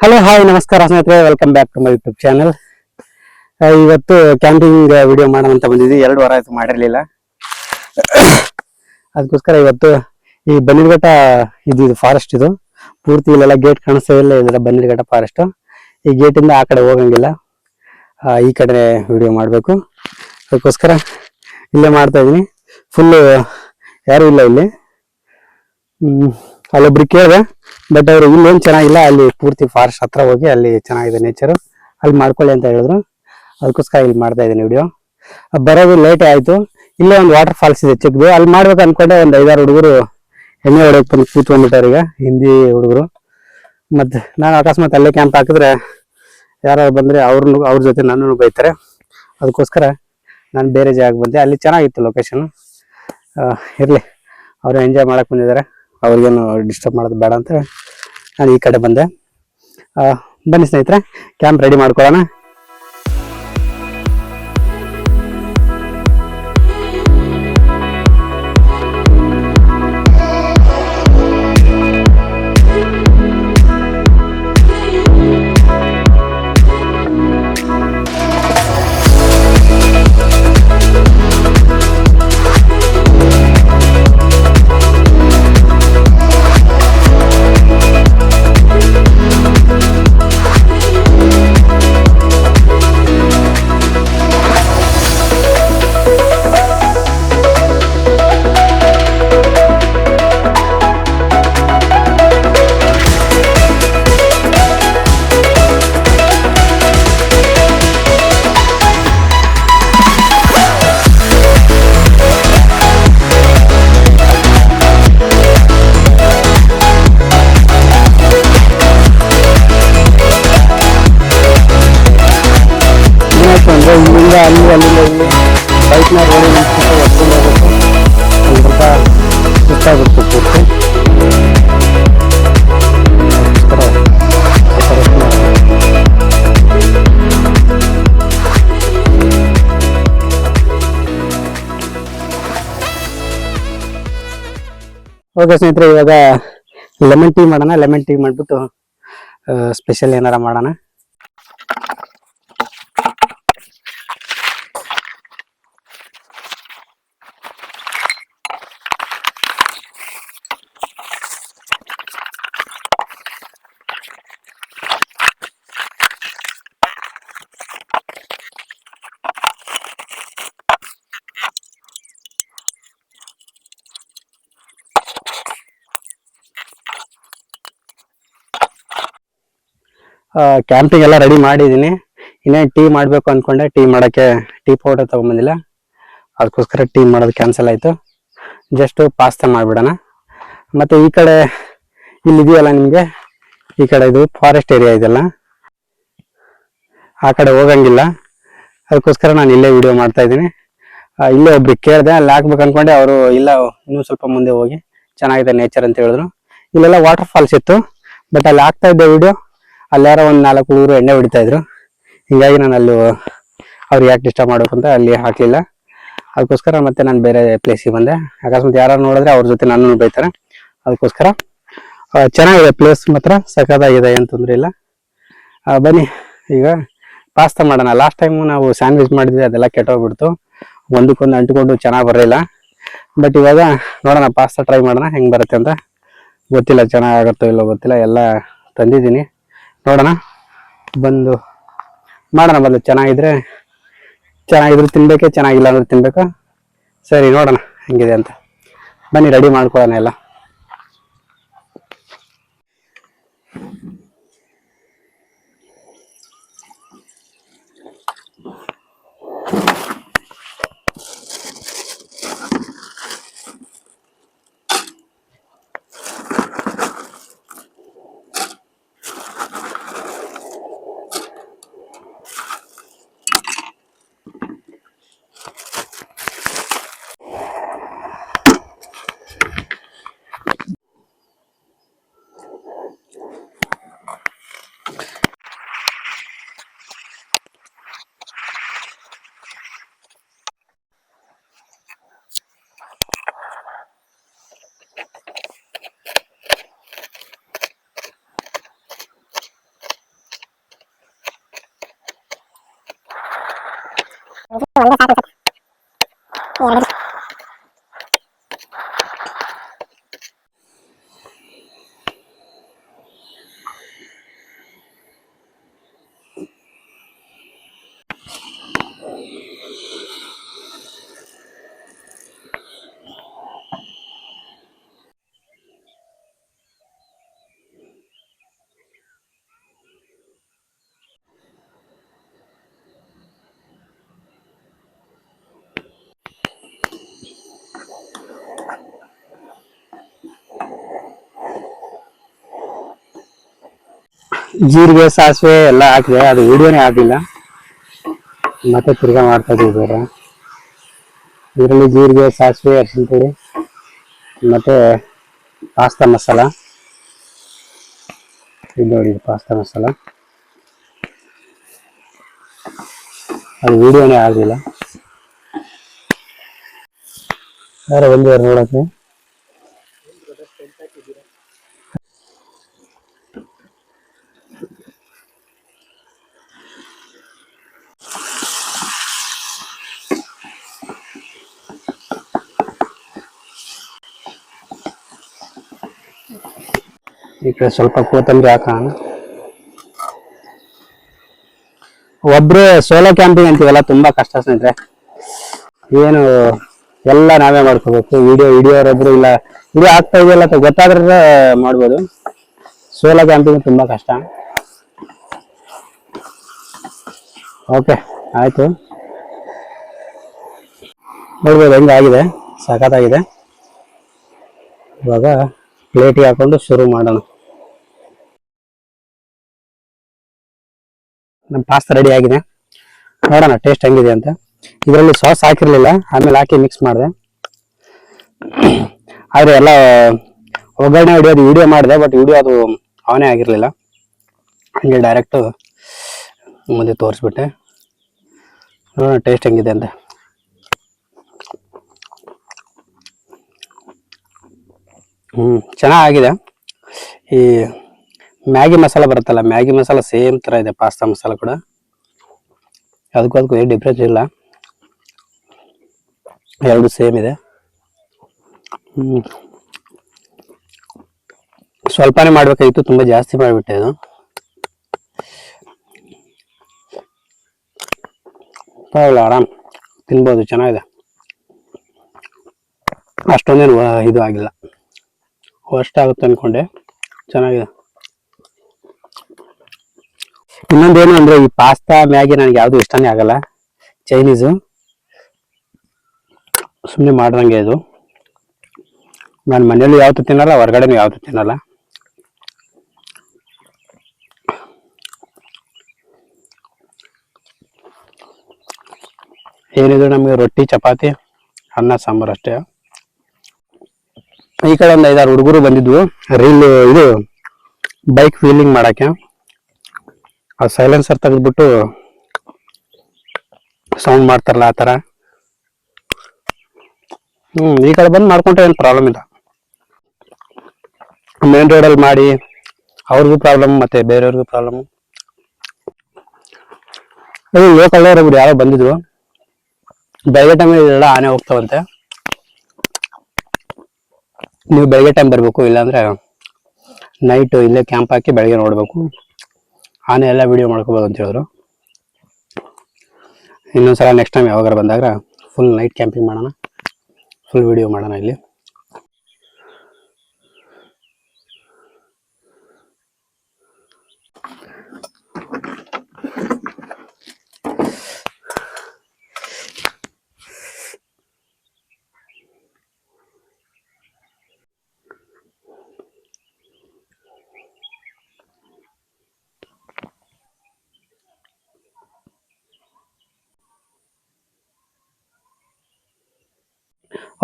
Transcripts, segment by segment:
Hello hi ನಮಸ್ಕಾರ ಸ್ನೇಹಿತರೆ, welcome back to my YouTube channel. ಇವತ್ತು ಕ್ಯಾಂಪಿಂಗ್ ವಿಡಿಯೋ ಮಾಡೋಣ ಅಂತ ಬಂದಿದ್ವಿ. 2 ವಾರ ಆಯ್ತು ಮಾಡಿರ್ಲಿಲ್ಲ. ಅದಕ್ಕೋಸ್ಕರ ಇವತ್ತು ಈ ಬನ್ನಿರಘಟ್ಟ ಇದು ಫಾರೆಸ್ಟ್, ಇದು ಪೂರ್ತಿ ಇಲ್ಲೆಲ್ಲ ಗೇಟ್ ಕಾಣಿಸ್ತಾ ಇಲ್ಲ. ಇದೆಲ್ಲ ಬನ್ನಿರಘಟ್ಟ ಫಾರೆಸ್ಟ್. ಈ ಗೇಟಿಂದ ಆ ಕಡೆ ಹೋಗಂಗಿಲ್ಲ, ಈ ಕಡೆ ವಿಡಿಯೋ ಮಾಡಬೇಕು. ಅದಕ್ಕೋಸ್ಕರ ಇಲ್ಲೇ ಮಾಡ್ತಾ ಇದೀನಿ. ಫುಲ್ಲು ಯಾರು ಇಲ್ಲ ಇಲ್ಲಿ. ಅಲ್ಲೊಬ್ರು ಕೇಳಿದೆ, ಬಟ್ ಅವರು ಇಲ್ಲೇನು ಚೆನ್ನಾಗಿಲ್ಲ, ಅಲ್ಲಿ ಪೂರ್ತಿ ಫಾರೆಸ್ಟ್ ಹತ್ರ ಹೋಗಿ ಅಲ್ಲಿ ಚೆನ್ನಾಗಿದೆ ನೇಚರು, ಅಲ್ಲಿ ಮಾಡ್ಕೊಳ್ಳಿ ಅಂತ ಹೇಳಿದ್ರು. ಅದಕ್ಕೋಸ್ಕರ ಇಲ್ಲಿ ಮಾಡ್ತಾ ಇದ್ದೀನಿ ವಿಡಿಯೋ. ಬರೋದು ಲೇಟೇ ಆಯ್ತು. ಇಲ್ಲೇ ಒಂದು ವಾಟರ್ ಫಾಲ್ಸ್ ಇದೆ ಚಿಕ್ಕದು, ಅಲ್ಲಿ ಮಾಡ್ಬೇಕು ಅನ್ಕೊಂಡೆ. ಒಂದು 5-6 ಹುಡುಗರು ಎಣ್ಣೆ ಹೊಡೆಯಕ್ಕೆ ಬಂದು ಕೂತ್ಕೊಂಡ್ಬಿಟ್ಟಾರೆ, ಈಗ ಹಿಂದಿ ಹುಡುಗರು. ಮತ್ತೆ ನಾನು ಅಕಸ್ಮಾತ್ ಅಲ್ಲೇ ಕ್ಯಾಂಪ್ ಹಾಕಿದ್ರೆ ಯಾರು ಬಂದರೆ ಅವ್ರ ಜೊತೆ ನನ್ನನ್ನು ಬೈತಾರೆ. ಅದಕ್ಕೋಸ್ಕರ ನಾನು ಬೇರೆ ಜಾಗಕ್ಕೆ ಬಂದೆ. ಅಲ್ಲಿ ಚೆನ್ನಾಗಿತ್ತು ಲೊಕೇಶನ್. ಇರಲಿ, ಅವರು ಎಂಜಾಯ್ ಮಾಡಕ್ಕೆ ಬಂದಿದ್ದಾರೆ, ಅವ್ರಿಗೇನು ಡಿಸ್ಟರ್ಬ್ ಮಾಡೋದು ಬೇಡ ಅಂತ ನಾನು ಈ ಕಡೆ ಬಂದೆ. ಬನ್ನಿ ಸ್ನೇಹಿತರೆ, ಕ್ಯಾಂಪ್ ರೆಡಿ ಮಾಡ್ಕೊಳ್ಳೋಣ. ಇಲ್ಲಿಂದ ಅಲ್ಲಿಂದ ಇಲ್ಲಿ ಬೈಕ್ನ ರೋಡಿ ನಿಂತ್ಬಿಟ್ಟು ಹೊತ್ಕೊಂಡು ಹೋಗ್ಬೇಕು. ಒಂದು ಸ್ವಲ್ಪ ಸುಸ್ತಾಗುತ್ತೆ ಪೂರ್ತಿ. ಓಕೆ ಸ್ನೇಹಿತರೆ, ಇವಾಗ ಲೆಮನ್ ಟೀ ಮಾಡೋಣ. ಲೆಮನ್ ಟೀ ಮಾಡಿಬಿಟ್ಟು ಸ್ಪೆಷಲ್ ಏನಾರ ಮಾಡೋಣ. ಕ್ಯಾಂಪಿಂಗ್ ಎಲ್ಲ ರೆಡಿ ಮಾಡಿದ್ದೀನಿ. ಇನ್ನೇನು ಟೀ ಮಾಡಬೇಕು ಅಂದ್ಕೊಂಡೆ, ಟೀ ಮಾಡೋಕ್ಕೆ ಟೀ ಪೌಡರ್ ತೊಗೊಂಬಂದಿಲ್ಲ. ಅದಕ್ಕೋಸ್ಕರ ಟೀ ಮಾಡೋದು ಕ್ಯಾನ್ಸಲ್ ಆಯಿತು. ಜಸ್ಟು ಪಾಸ್ತಾ ಮಾಡಿಬಿಡೋಣ. ಮತ್ತು ಈ ಕಡೆ ಇಲ್ಲಿದೆಯಲ್ಲ ನಿಮಗೆ, ಈ ಕಡೆ ಇದು ಫಾರೆಸ್ಟ್ ಏರಿಯಾ ಇದೆಲ್ಲ, ಆ ಕಡೆ ಹೋಗಂಗಿಲ್ಲ. ಅದಕ್ಕೋಸ್ಕರ ನಾನು ಇಲ್ಲೇ ವಿಡಿಯೋ ಮಾಡ್ತಾ ಇದ್ದೀನಿ. ಇಲ್ಲೇ ಒಬ್ರಿಗೆ ಕೇಳಿದೆ, ಅಲ್ಲಿ ಹಾಕ್ಬೇಕು ಅಂದ್ಕೊಂಡೆ. ಅವರು ಇಲ್ಲ, ಇನ್ನೂ ಸ್ವಲ್ಪ ಮುಂದೆ ಹೋಗಿ ಚೆನ್ನಾಗಿದೆ ನೇಚರ್ ಅಂತ ಹೇಳಿದ್ರು. ಇಲ್ಲೆಲ್ಲ ವಾಟರ್ ಫಾಲ್ಸ್ ಇತ್ತು, ಬಟ್ ಅಲ್ಲಿ ಹಾಕ್ತಾ ಇದ್ದೆ ವಿಡಿಯೋ. ಅಲ್ಲಿ ಯಾರೋ ಒಂದು 4 ಹುಡುಗರು ಎಣ್ಣೆ ಹೊಡಿತಾ ಇದ್ರು. ಹೀಗಾಗಿ ನಾನು ಅಲ್ಲಿ ಅವ್ರಿಗೆ ಯಾಕೆ ಡಿಸ್ಟರ್ಬ್ ಮಾಡಬೇಕು ಅಂತ ಅಲ್ಲಿ ಹಾಕಲಿಲ್ಲ. ಅದಕ್ಕೋಸ್ಕರ ಮತ್ತೆ ನಾನು ಬೇರೆ ಪ್ಲೇಸಿಗೆ ಬಂದೆ. ಅಕಸ್ಮಾತ್ ಯಾರು ನೋಡಿದ್ರೆ ಅವ್ರ ಜೊತೆ ನನ್ನನ್ನು ಬೈತಾರೆ. ಅದಕ್ಕೋಸ್ಕರ ಚೆನ್ನಾಗಿದೆ ಪ್ಲೇಸ್, ಮಾತ್ರ ಸಖತ್ತಾಗಿದೆ, ಏನು ತೊಂದರೆ ಇಲ್ಲ. ಬನ್ನಿ ಈಗ ಪಾಸ್ತಾ ಮಾಡೋಣ. ಲಾಸ್ಟ್ ಟೈಮು ನಾವು ಸ್ಯಾಂಡ್ವಿಚ್ ಮಾಡಿದ್ವಿ, ಅದೆಲ್ಲ ಕೆಟ್ಟೋಗ್ಬಿಡ್ತು, ಒಂದಕ್ಕೊಂದು ಅಂಟಿಕೊಂಡು ಚೆನ್ನಾಗಿ ಬರಲಿಲ್ಲ. ಬಟ್ ಇವಾಗ ನೋಡೋಣ, ಪಾಸ್ತಾ ಟ್ರೈ ಮಾಡೋಣ, ಹೆಂಗೆ ಬರುತ್ತೆ ಅಂತ. ಗೊತ್ತಿಲ್ಲ ಚೆನ್ನಾಗಾಗುತ್ತೋ ಇಲ್ಲೋ ಗೊತ್ತಿಲ್ಲ. ಎಲ್ಲ ತಂದಿದ್ದೀನಿ, ನೋಡೋಣ, ಬಂದು ಮಾಡೋಣ. ಬಂದು ಚೆನ್ನಾಗಿದ್ರೆ ತಿನ್ಬೇಕೆ, ಚೆನ್ನಾಗಿಲ್ಲ ಅಂದ್ರೆ ತಿನ್ಬೇಕು. ಸರಿ, ನೋಡೋಣ ಹೆಂಗಿದೆ ಅಂತ. ಬನ್ನಿ ರೆಡಿ ಮಾಡ್ಕೊಳ್ಳೋಣ ಎಲ್ಲ. ಜೀರಿಗೆ ಸಾಸಿವೆ ಎಲ್ಲ ಹಾಕಿದೆ, ಅದು ವಿಡಿಯೋನೇ ಆಗಿಲ್ಲ. ಮತ್ತೆ ತಿರ್ಗಾ ಮಾಡ್ತಾ ಇದೀವಿ ಬೇರೆ. ಇದರಲ್ಲಿ ಜೀರಿಗೆ, ಸಾಸಿವೆ, ಅರಿಶಿನ ಪುಡಿ ಮತ್ತೆ ಪಾಸ್ತಾ ಮಸಾಲ. ಇದು ನೋಡಿ ಪಾಸ್ತಾ ಮಸಾಲ, ಅದು ವಿಡಿಯೋನೇ ಆಗಲಿಲ್ಲ. ಬೇರೆ ಒಂದೂವರೆ ನೋಡಕ್ಕೆ ಈ ಕಡೆ ಸ್ವಲ್ಪ ಕೊತ್ತಂಬರಿ ಹಾಕೋಣ. ಒಬ್ರು ಸೋಲೋ ಕ್ಯಾಂಪಿಂಗ್ ಅಂತೀವಲ್ಲ, ತುಂಬಾ ಕಷ್ಟ ಸ್ನೇಹಿತರೆ. ಏನು ಎಲ್ಲ ನಾವೇ ಮಾಡ್ಕೋಬೇಕು. ವಿಡಿಯೋರೊಬ್ರು ಇಲ್ಲ, ವಿಡಿಯೋ ಆಗ್ತಾ ಇದೆಯಲ್ಲ ಅಂತ ಗೊತ್ತಾದ್ರೆ ಮಾಡ್ಬೋದು. ಸೋಲೋ ಕ್ಯಾಂಪಿಂಗ್ ತುಂಬಾ ಕಷ್ಟ. ಓಕೆ, ಆಯ್ತು. ನೋಡ್ಬೋದು ಹೆಂಗಾಗಿದೆ, ಸಖತ್ತಾಗಿದೆ. ಇವಾಗ ಪ್ಲೇಟಿಗೆ ಹಾಕೊಂಡು ಶುರು ಮಾಡೋಣ. ನಮ್ಮ ಪಾಸ್ತಾ ರೆಡಿ ಆಗಿದೆ, ನೋಡೋಣ ಟೇಸ್ಟ್ ಹೆಂಗಿದೆ ಅಂತ. ಇದರಲ್ಲಿ ಸಾಸ್ ಹಾಕಿರ್ಲಿಲ್ಲ, ಆಮೇಲೆ ಹಾಕಿ ಮಿಕ್ಸ್ ಮಾಡಿದೆ. ಆದ್ರೆ ಎಲ್ಲ ಒಗ್ಗರಣೆ ಹೊಡಿಯೋದು ವಿಡಿಯೋ ಮಾಡಿದೆ, ಬಟ್ ವಿಡಿಯೋ ಅದು ಆನೇ ಆಗಿರ್ಲಿಲ್ಲ. ಹಂಗೆ ಡೈರೆಕ್ಟ್ ಮುಂದೆ ತೋರಿಸ್ಬಿಟ್ಟೆ. ನೋಡೋಣ ಟೇಸ್ಟ್ ಹೆಂಗಿದೆ ಅಂತ. ಚೆನ್ನಾಗಿದೆ. ಈ ಮ್ಯಾಗಿ ಮಸಾಲ ಬರುತ್ತಲ್ಲ, ಮ್ಯಾಗಿ ಮಸಾಲ ಸೇಮ್ ತರ ಇದೆ ಪಾಸ್ತಾ ಮಸಾಲ ಕೂಡ. ಅದಕ್ಕೂ ಏನು ಡಿಫ್ರೆನ್ಸ್ ಇಲ್ಲ, ಎರಡು ಸೇಮ್ ಇದೆ. ಸ್ವಲ್ಪನೇ ಮಾಡ್ಬೇಕಾಗಿತ್ತು, ತುಂಬಾ ಜಾಸ್ತಿ ಮಾಡಿಬಿಟ್ಟೆ. ಅದು ಪರವಾಗಿಲ್ಲ, ಆರಾಮ್ ತಿನ್ಬೋದು, ಚೆನ್ನಾಗಿದೆ. ಅಷ್ಟೊಂದೇನು ಇದು ಆಗಿಲ್ಲ, ಅಷ್ಟಾಗುತ್ತೆ ಅನ್ಕೊಂಡೆ. ಚೆನ್ನಾಗಿದೆ. ಇನ್ನೊಂದೇನು ಅಂದ್ರೆ, ಈ ಪಾಸ್ತಾ ಮ್ಯಾಗಿ ನನಗೆ ಯಾವ್ದು ಇಷ್ಟನೇ ಆಗಲ್ಲ. ಚೈನೀಸು ಸುಮ್ಮನೆ ಮಾಡ್ದಂಗೆ ಇದು. ನಾನು ಮನೇಲಿ ಯಾವತ್ತೂ ತಿನ್ನಲ್ಲ, ಹೊರಗಡೆನೂ ಯಾವತ್ತೂ ತಿನ್ನಲ್ಲ. ಏನಿದ್ರು ನಮಗೆ ರೊಟ್ಟಿ, ಚಪಾತಿ, ಅನ್ನ, ಸಾಂಬಾರು ಅಷ್ಟೇ. ಈ ಕಡೆ ಒಂದು 5-6 ಹುಡುಗರು ಬಂದಿದ್ವು ಇದು ಬೈಕ್ ವೀಲಿಂಗ್ ಮಾಡಕ್ಕೆ. ಆ ಸೈಲೆನ್ಸರ್ ತೆಗೆದ್ಬಿಟ್ಟು ಸೌಂಡ್ ಮಾಡ್ತಾರಲ್ಲ, ಆ ತರ. ಈ ಕಡೆ ಬಂದು ಮಾಡ್ಕೊಂಡ್ರೆ ಏನು ಪ್ರಾಬ್ಲಮ್ ಇಲ್ಲ. ಮೇನ್ ರೋಡಲ್ಲಿ ಮಾಡಿ ಅವ್ರಿಗೂ ಪ್ರಾಬ್ಲಮ್, ಮತ್ತೆ ಬೇರೆಯವ್ರಿಗೂ ಪ್ರಾಬ್ಲಮ್. ಲೋಕಲ್ ಯಾರೋ ಬಂದಿದ್ರು, ಬೆಳಗ್ಗೆ ಟೈಮ್ ಎಲ್ಲ ಆನೆ ಹೋಗ್ತಾವಂತೆ. ನೀವು ಬೆಳಗ್ಗೆ ಟೈಮ್ ಬರ್ಬೇಕು, ಇಲ್ಲಾಂದ್ರೆ ನೈಟ್ ಇಲ್ಲೇ ಕ್ಯಾಂಪ್ ಹಾಕಿ ಬೆಳಗ್ಗೆ ನೋಡ್ಬೇಕು. ಆನೆ ಎಲ್ಲ ವಿಡಿಯೋ ಮಾಡ್ಕೋಬೋದು ಅಂತ ಹೇಳಿದ್ರು. ಇನ್ನೊಂದ್ಸಲ ನೆಕ್ಸ್ಟ್ ಟೈಮ್ ಯಾವಾಗ ಬಂದಾಗ ಫುಲ್ ನೈಟ್ ಕ್ಯಾಂಪಿಂಗ್ ಮಾಡೋಣ, ಫುಲ್ ವಿಡಿಯೋ ಮಾಡೋಣ ಇಲ್ಲಿ.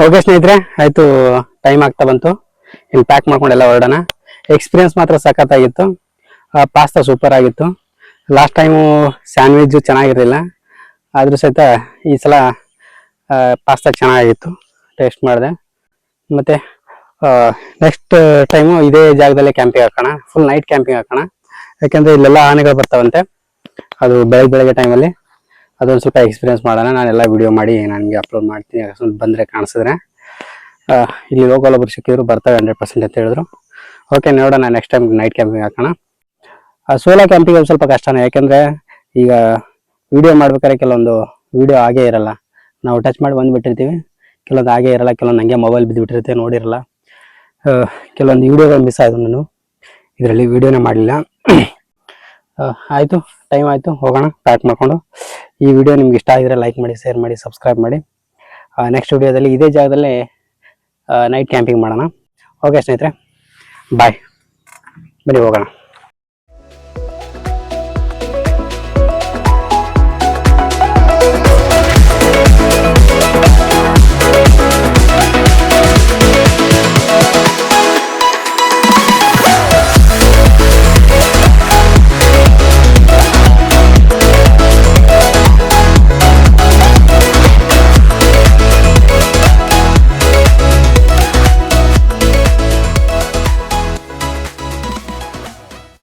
ಓಕೆ ಸ್ನೇಹಿತರೆ, ಆಯ್ತು, ಟೈಮ್ ಆಗ್ತಾ ಬಂತು. ಇನ್ನು ಪ್ಯಾಕ್ ಮಾಡ್ಕೊಂಡೆಲ್ಲ ಹೊರಡೋಣ. ಎಕ್ಸ್ಪೀರಿಯನ್ಸ್ ಮಾತ್ರ ಸಖತ್ತಾಗಿತ್ತು. ಪಾಸ್ತಾ ಸೂಪರ್ ಆಗಿತ್ತು. ಲಾಸ್ಟ್ ಟೈಮು ಸ್ಯಾಂಡ್ವಿಚ್ ಚೆನ್ನಾಗಿರಲಿಲ್ಲ, ಆದ್ರೂ ಸಹಿತ ಈ ಸಲ ಪಾಸ್ತಾ ಚೆನ್ನಾಗಿತ್ತು, ಟೇಸ್ಟ್ ಮಾಡಿದೆ. ಮತ್ತೆ ನೆಕ್ಸ್ಟ್ ಟೈಮು ಇದೇ ಜಾಗದಲ್ಲೇ ಕ್ಯಾಂಪಿಂಗ್ ಹಾಕೋಣ, ಫುಲ್ ನೈಟ್ ಕ್ಯಾಂಪಿಂಗ್ ಹಾಕೋಣ. ಯಾಕೆಂದ್ರೆ ಇಲ್ಲೆಲ್ಲ ಆನೆಗಳು ಬರ್ತಾವಂತೆ, ಅದು ಬೆಳಗ್ಗೆ ಟೈಮಲ್ಲಿ. ಅದೊಂದು ಸ್ವಲ್ಪ ಎಕ್ಸ್ಪೀರಿಯನ್ಸ್ ಮಾಡೋಣ. ನಾನೆಲ್ಲ ವಿಡಿಯೋ ಮಾಡಿ ನನಗೆ ಅಪ್ಲೋಡ್ ಮಾಡ್ತೀನಿ. ಅಕಸ್ಮಾತ್ ಬಂದರೆ ಕಾಣಿಸಿದ್ರೆ ಇಲ್ಲಿ ಲೋಕಲ್ ಒಬ್ರು ಸಿಕ್ಕಿದ್ರು, ಬರ್ತಾರೆ 100% ಅಂತ ಹೇಳಿದ್ರು. ಓಕೆ, ನೋಡೋಣ ನೆಕ್ಸ್ಟ್ ಟೈಮ್ ನೈಟ್ ಕ್ಯಾಂಪಿಂಗ್ ಹಾಕೋಣ. ಸೋಲೋ ಕ್ಯಾಂಪಿಂಗ್ ಒಂದು ಸ್ವಲ್ಪ ಕಷ್ಟನೇ, ಯಾಕೆಂದರೆ ಈಗ ವಿಡಿಯೋ ಮಾಡ್ಬೇಕಾದ್ರೆ ಕೆಲವೊಂದು ವಿಡಿಯೋ ಆಗೇ ಇರಲ್ಲ. ನಾವು ಟಚ್ ಮಾಡಿ ಬಂದುಬಿಟ್ಟಿರ್ತೀವಿ, ಕೆಲವೊಂದು ಆಗೇ ಇರಲ್ಲ, ಕೆಲವೊಂದು ಹಂಗೆ ಮೊಬೈಲ್ ಬಿದ್ದುಬಿಟ್ಟಿರುತ್ತೆ, ನೋಡಿರಲ್ಲ. ಕೆಲವೊಂದು ವಿಡಿಯೋಗಳು ಮಿಸ್ ಆಯಿತು, ನಾನು ಇದರಲ್ಲಿ ವಿಡಿಯೋನೇ ಮಾಡಲಿಲ್ಲ. ಆಯಿತು, ಟೈಮ್ ಆಯಿತು, ಹೋಗೋಣ ಪ್ಯಾಕ್ ಮಾಡಿಕೊಂಡು. ಈ ವಿಡಿಯೋ ನಿಮ್ಗೆ ಇಷ್ಟ ಆಗಿದ್ರೆ ಲೈಕ್ ಮಾಡಿ, ಶೇರ್ ಮಾಡಿ, ಸಬ್ಸ್ಕ್ರೈಬ್ ಮಾಡಿ. ನೆಕ್ಸ್ಟ್ ವಿಡಿಯೋದಲ್ಲಿ ಇದೇ ಜಾಗದಲ್ಲಿ ನೈಟ್ ಕ್ಯಾಂಪಿಂಗ್ ಮಾಡೋಣ. ಓಕೆ ಸ್ನೇಹಿತರೆ, ಬಾಯ್, ಬನ್ನಿ ಹೋಗೋಣ.